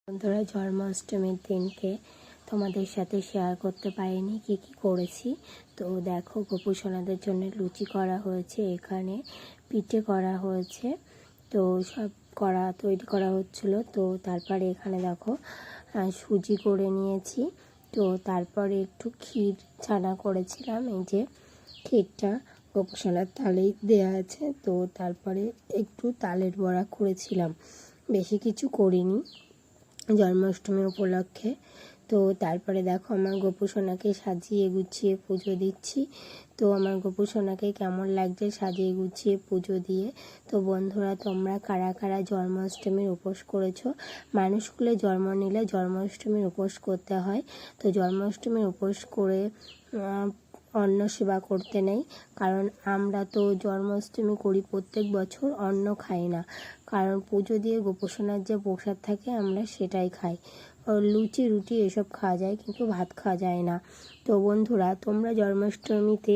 বন্ধুরা, জন্মাষ্টমীর দিনকে তোমাদের সাথে শেয়ার করতে পারিনি কি করেছি। তো দেখো, গোপু সোনাদের জন্য লুচি করা হয়েছে, এখানে পিঠে করা হয়েছে, তো সব তৈরি করা হচ্ছিল। তো তারপরে এখানে দেখো সুজি করে নিয়েছি। তো তারপরে একটু ক্ষীর ছানা করেছিলাম, এই যে ক্ষীরটা গোপু সোনার তালেই দেওয়া আছে। তো তারপরে একটু তালের বড়া করেছিলাম, বেশি কিছু করিনি জন্মাষ্টমী উপলক্ষে। তো তারপরে দেখো আমার গোপু সোনাকে সাজিয়ে গুছিয়ে পুজো দিচ্ছি। তো আমার গোপু সোনাকে কেমন লাগছে সাজিয়ে গুছিয়ে পুজো দিয়ে। তো বন্ধুরা, তোমরা কারা কারা জন্মাষ্টমীর উপোস করেছো? মানুষকুলে জন্ম নিলে জন্মাষ্টমীর উপোস করতে হয়। তো জন্মাষ্টমীর উপোস করে অন্ন সেবা করতে নেই, কারণ আমরা তো জন্মাষ্টমী করি প্রত্যেক বছর, অন্ন খাই না, কারণ পুজো দিয়ে গোপোষণার যে প্রসাদ থাকে আমরা সেটাই খাই। লুচি রুটি এসব খাওয়া যায়, কিন্তু ভাত খাওয়া যায় না। তো বন্ধুরা, তোমরা জন্মাষ্টমীতে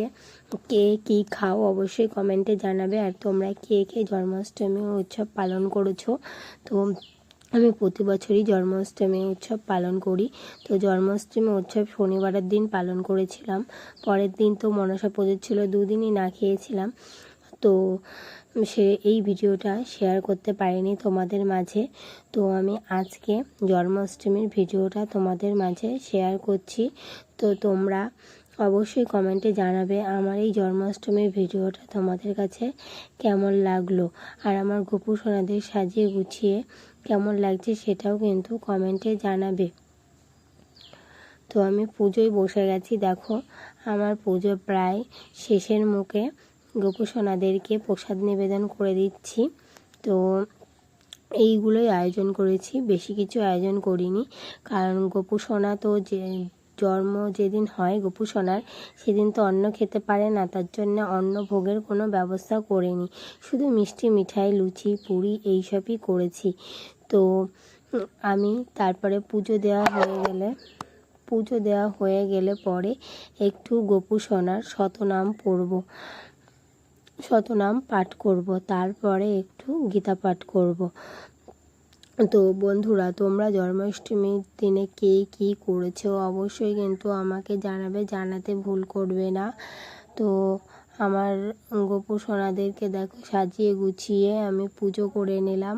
কে কী খাও অবশ্যই কমেন্টে জানাবে। আর তোমরা কে কে জন্মাষ্টমী উৎসব পালন করেছো? তো আমি প্রতি বছরই জন্মাষ্টমী উৎসব পালন করি। তো জন্মাষ্টমী উৎসব শনিবারের দিন পালন করেছিলাম, পরের দিন তো মনসা পুজো ছিল, দুদিনই না খেয়েছিলাম। তো এই ভিডিওটা শেয়ার করতে পারিনি তোমাদের মাঝে। তো আমি আজকে জন্মাষ্টমীর ভিডিওটা তোমাদের মাঝে শেয়ার করছি। তো তোমরা অবশ্যই কমেন্টে জানাবে আমার এই জন্মাষ্টমীর ভিডিওটা তোমাদের কাছে কেমন লাগলো, আর আমার গোপু সোনাদের সাজিয়ে গুছিয়ে কেমন লাগছে সেটাও কিন্তু কমেন্টে জানাবে। তো আমি পুজোয় বসে গেছি, দেখো আমার পুজো প্রায় শেষের মুখে। গোপু সোনাদেরকে প্রসাদ নিবেদন করে দিচ্ছি। তো এইগুলোই আয়োজন করেছি, বেশি কিছু আয়োজন করিনি, কারণ গোপু সোনা তো জন্ম যেদিন হয় গোপু সোনার, সেদিন তো অন্ন খেতে পারে না, তার জন্য অন্ন ভোগের কোনো ব্যবস্থা করিনি, শুধু মিষ্টি মিঠাই লুচি পুরি এইসবই করেছি। তো আমি তারপরে পুজো দেওয়া হয়ে গেলে পরে একটু গোপু সোনার শতনাম পাঠ করব, তারপরে একটু গীতা পাঠ করব। তো বন্ধুরা, তোমরা জন্মাষ্টমীর দিনে কে কী করেছো অবশ্যই কিন্তু আমাকে জানাবে, জানাতে ভুল করবে না। তো আমার গোপু সোনাদেরকে দেখো সাজিয়ে গুছিয়ে আমি পুজো করে নিলাম।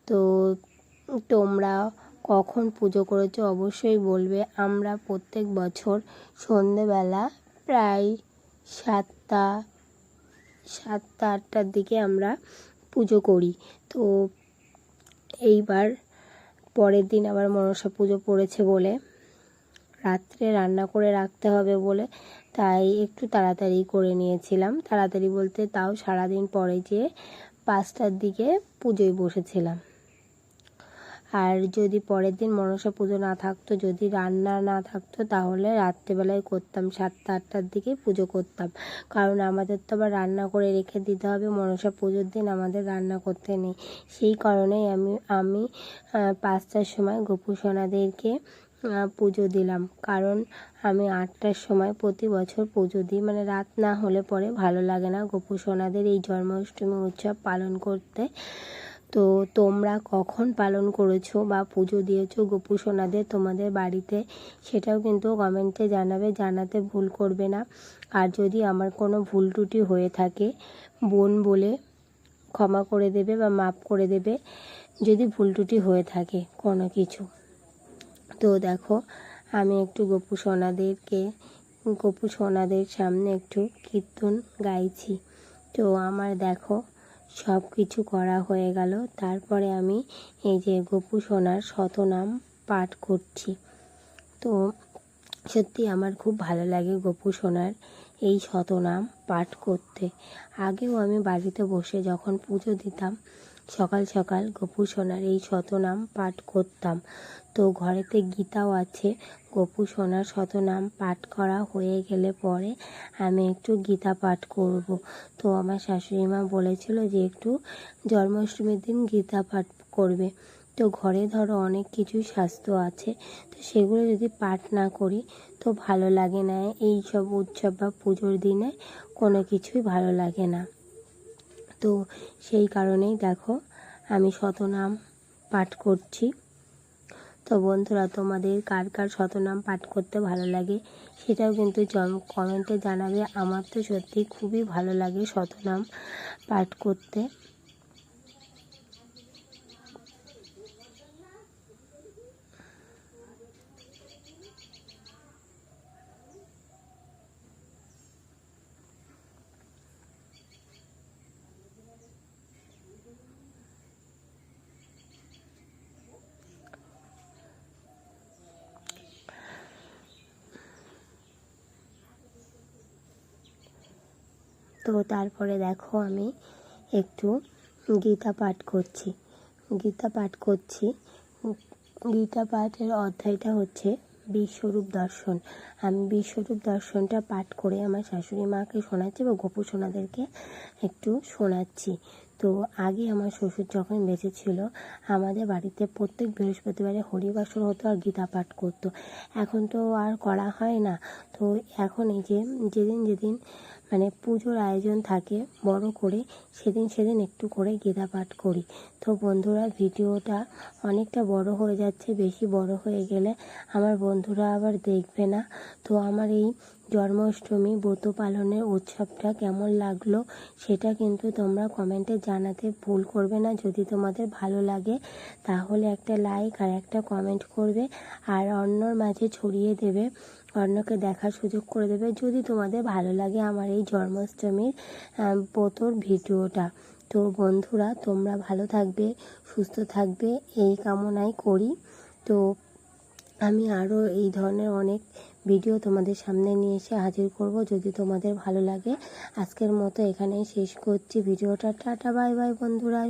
তো তোমরা কখন পুজো করেছো অবশ্যই বলবে। আমরা প্রত্যেক বছর সন্ধেবেলা প্রায় 7টা-8টার দিকে আমরা পুজো করি। তো এইবার পরের দিন আবার মনসা পুজো পড়েছে বলে রাত্রে রান্না করে রাখতে হবে বলে তাই একটু তাড়াতাড়ি করে নিয়েছিলাম। তাড়াতাড়ি বলতে তাও সারাদিন পরে যেয়ে 5টার দিকে পুজোয় বসেছিলাম। আর যদি পরের দিন মনসা পুজো না থাকতো, যদি রান্না না থাকতো, তাহলে রাত্রেবেলায় করতাম, 7টা-8টার দিকে পুজো করতাম, কারণ আমাদের তো আবার রান্না করে রেখে দিতে হবে, মনসা পুজোর দিন আমাদের রান্না করতে নেই। সেই কারণেই আমি 5টার সময় গোপু সোনাদেরকে পুজো দিলাম, কারণ আমি 8টার সময় প্রতি বছর পুজো দিই, মানে রাত না হলে পরে ভালো লাগে না গোপু সোনাদের এই জন্মাষ্টমী উৎসব পালন করতে। তো তোমরা কখন পালন করেছো বা পুজো দিয়েছো গোপু সোনাদের তোমাদের বাড়িতে, সেটাও কিন্তু কমেন্টে জানাবে, জানাতে ভুল করবে না। আর যদি আমার কোনো ভুল ত্রুটি হয়ে থাকে বোন বলে ক্ষমা করে দেবে বা মাফ করে দেবে, যদি ভুল ত্রুটি হয়ে থাকে কোনো কিছু। তো দেখো আমি একটু গোপু সোনাদের সামনে একটু কীর্তন গাইছি। তো আমার দেখো সব কিছু করা হয়ে গেল, তারপরে আমি এই যে গোপু সোনার শতনাম পাঠ করছি। তো সত্যি আমার খুব ভালো লাগে গোপু সোনার এই শতনাম পাঠ করতে। আগেও আমি বাড়িতে বসে যখন পুজো দিতাম সকাল সকাল গোপু সোনার এই শতনাম পাঠ করতাম। তো ঘরেতে গীতাও আছে, গোপু সোনার শতনাম পাঠ করা হয়ে গেলে পরে আমি একটু গীতা পাঠ করব। তো আমার শাশুড়ি মা বলেছিল যে একটু জন্মাষ্টমীর দিন গীতা পাঠ করবে। তো ঘরে ধরো অনেক কিছুই শাস্ত্র আছে, তো সেগুলো যদি পাঠ না করি তো ভালো লাগে না, এই সব উৎসব বা পুজোর দিনে কোনো কিছুই ভালো লাগে না। তো সেই কারণেই দেখো আমি শতনাম পাঠ করছি। তো বন্ধুরা, তোমাদের কার কার শতনাম পাঠ করতে ভালো লাগে সেটাও কিন্তু কমেন্টে জানাবে। আমার তো সত্যি খুবই ভালো লাগে শতনাম পাঠ করতে। তো তারপরে দেখো আমি একটু গীতা পাঠ করছি। গীতা পাঠের অধ্যায়টা হচ্ছে বিশ্বরূপ দর্শন। আমি বিশ্বরূপ দর্শনটা পাঠ করে আমার শাশুড়ি মাকে শোনাচ্ছি বা গপু সোনাদেরকে একটু শোনাচ্ছি। তো আগে আমার শ্বশুর যখন বেঁচে ছিল, আমাদের বাড়িতে প্রত্যেক বৃহস্পতিবারে হরিবাসর হতো আর গীতা পাঠ করতো। এখন তো আর করা হয় না। তো এখন এই যে যেদিন মানে পুজোর আয়োজন থাকে বড় করে, সেদিন একটু করে গীতা পাঠ করি। তো বন্ধুরা, ভিডিওটা অনেকটা বড় হয়ে যাচ্ছে। বেশি বড় হয়ে গেলে আমার বন্ধুরা আবার দেখবে না। তো আমার এই জন্মাষ্টমী ব্রত পালনের উৎসবটা কেমন লাগলো সেটা কিন্তু তোমরা কমেন্টে জানাতে ভুল করবে না। যদি তোমাদের ভালো লাগে তাহলে একটা লাইক আর একটা কমেন্ট করবে, আর অন্যর মাঝে ছড়িয়ে দেবে, অন্যকে দেখার সুযোগ করে দেবে যদি তোমাদের ভালো লাগে আমার এই জন্মাষ্টমীর ব্রতর ভিডিওটা। তো বন্ধুরা, তোমরা ভালো থাকবে, সুস্থ থাকবে এই কামনাই করি। তো আমি আরও এই ধরনের অনেক ভিডিও তোমাদের সামনে নিয়ে এসে হাজির করব যদি তোমাদের ভালো লাগে। আজকের মতো এখানেই শেষ করছি ভিডিওটা। টাটা, বাই বাই বন্ধুরা।